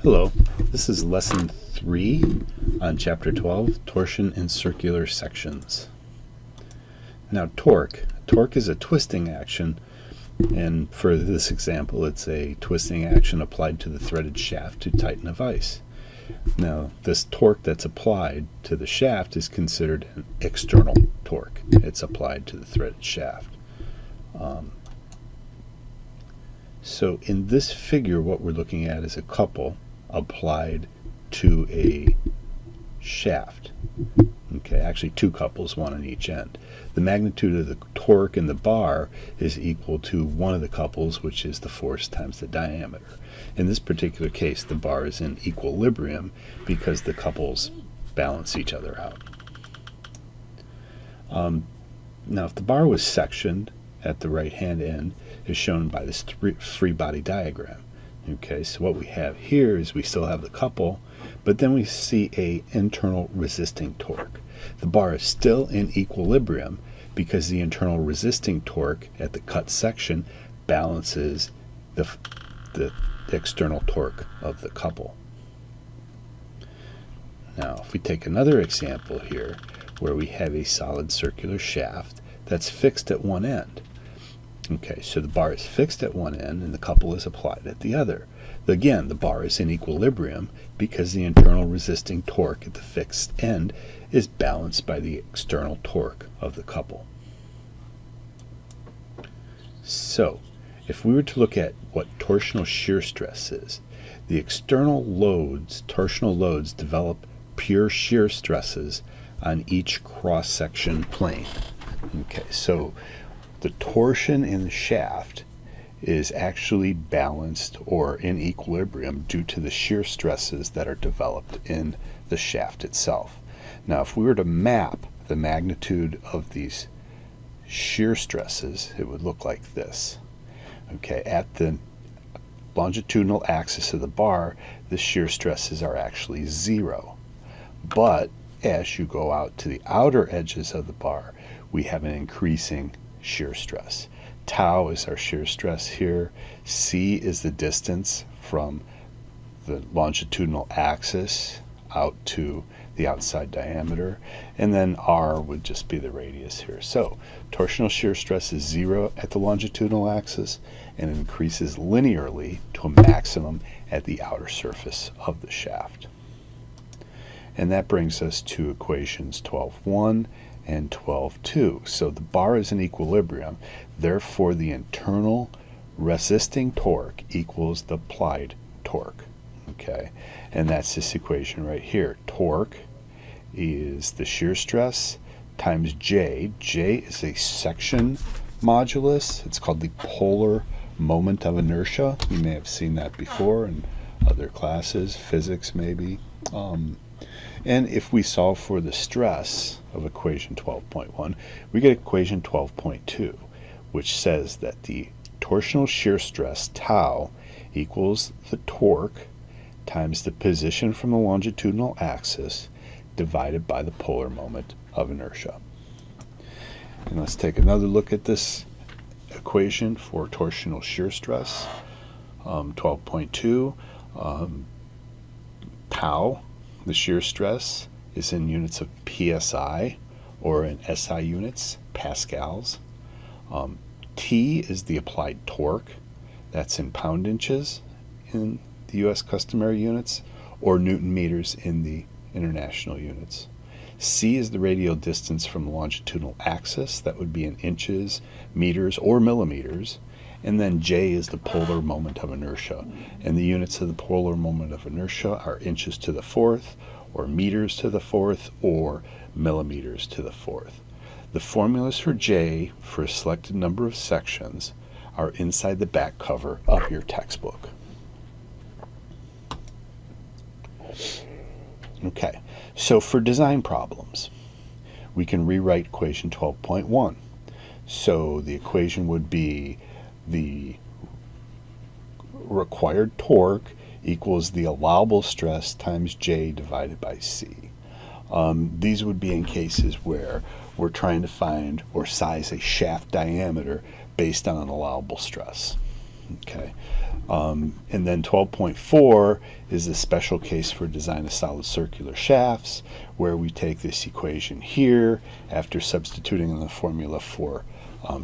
Hello, this is lesson 3 on chapter 12, torsion in circular sections. Now torque is a twisting action, and for this example it's a twisting action applied to the threaded shaft to tighten a vise. Now this torque that's applied to the shaft is considered an external torque. It's applied to the threaded shaft. So in this figure what we're looking at is a couple applied to a shaft. Okay, actually two couples, one on each end. The magnitude of the torque in the bar is equal to one of the couples, which is the force times the diameter. In this particular case, the bar is in equilibrium because the couples balance each other out. Now, if the bar was sectioned at the right-hand end, is shown by this free body diagram. Okay, so what we have here is we still have the couple, but then we see a internal resisting torque. The bar is still in equilibrium because the internal resisting torque at the cut section balances the external torque of the couple. Now, if we take another example here where we have a solid circular shaft that's fixed at one end. Okay, so the bar is fixed at one end and the couple is applied at the other. Again, the bar is in equilibrium because the internal resisting torque at the fixed end is balanced by the external torque of the couple. So, if we were to look at what torsional shear stress is, the external loads, torsional loads, develop pure shear stresses on each cross-section plane. Okay, so the torsion in the shaft is actually balanced or in equilibrium due to the shear stresses that are developed in the shaft itself. Now, if we were to map the magnitude of these shear stresses, it would look like this. Okay, at the longitudinal axis of the bar, the shear stresses are actually 0. But as you go out to the outer edges of the bar, we have an increasing shear stress. Tau is our shear stress here. C is the distance from the longitudinal axis out to the outside diameter, and then R would just be the radius here. So torsional shear stress is 0 at the longitudinal axis and increases linearly to a maximum at the outer surface of the shaft. And that brings us to equations 12.1 and 12.2. So the bar is in equilibrium, therefore the internal resisting torque equals the applied torque. Okay, and that's this equation right here. Torque is the shear stress times J. J is a section modulus. It's called the polar moment of inertia. You may have seen that before in other classes, physics maybe. And if we solve for the stress of equation 12.1, we get equation 12.2, which says that the torsional shear stress, tau, equals the torque times the position from the longitudinal axis divided by the polar moment of inertia. And let's take another look at this equation for torsional shear stress. 12.2, tau, the shear stress, is in units of psi, or in SI units, pascals. T is the applied torque. That's in pound inches in the US customary units, or Newton meters in the international units. C is the radial distance from the longitudinal axis. That would be in inches, meters, or millimeters. And then J is the polar moment of inertia. And the units of the polar moment of inertia are inches to the fourth, or meters to the fourth, or millimeters to the fourth. The formulas for J for a selected number of sections are inside the back cover of your textbook. Okay, so for design problems, we can rewrite equation 12.1. So the equation would be the required torque equals the allowable stress times J divided by C. These would be in cases where we're trying to find or size a shaft diameter based on an allowable stress. Okay. And then 12.4 is a special case for design of solid circular shafts, where we take this equation here after substituting in the formula for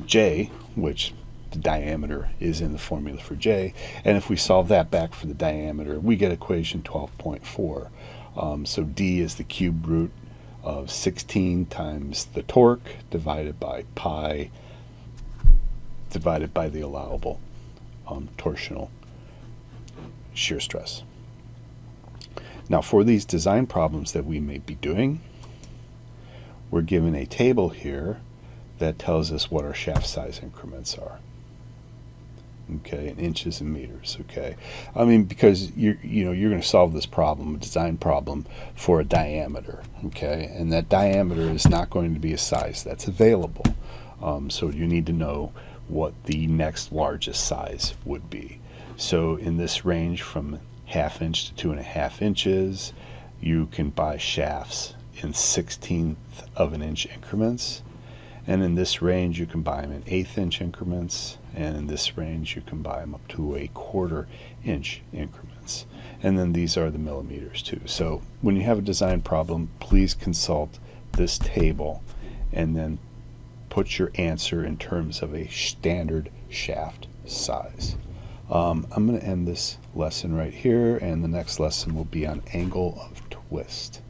J, which the diameter is in the formula for J, and if we solve that back for the diameter, we get equation 12.4. So D is the cube root of 16 times the torque divided by pi divided by the allowable torsional shear stress. Now, for these design problems that we may be doing, we're given a table here that tells us what our shaft size increments are. Okay, in inches and meters. Okay, I mean, because you're going to solve this problem, a design problem, for a diameter. Okay, and that diameter is not going to be a size that's available. So you need to know what the next largest size would be. So in this range from 1/2 inch to 2.5 inches, you can buy shafts in 1/16 of an inch increments. And in this range, you can buy them in 1/8 inch increments. And in this range, you can buy them up to 1/4 inch increments. And then these are the millimeters too. So when you have a design problem, please consult this table and then put your answer in terms of a standard shaft size. I'm going to end this lesson right here, and the next lesson will be on angle of twist.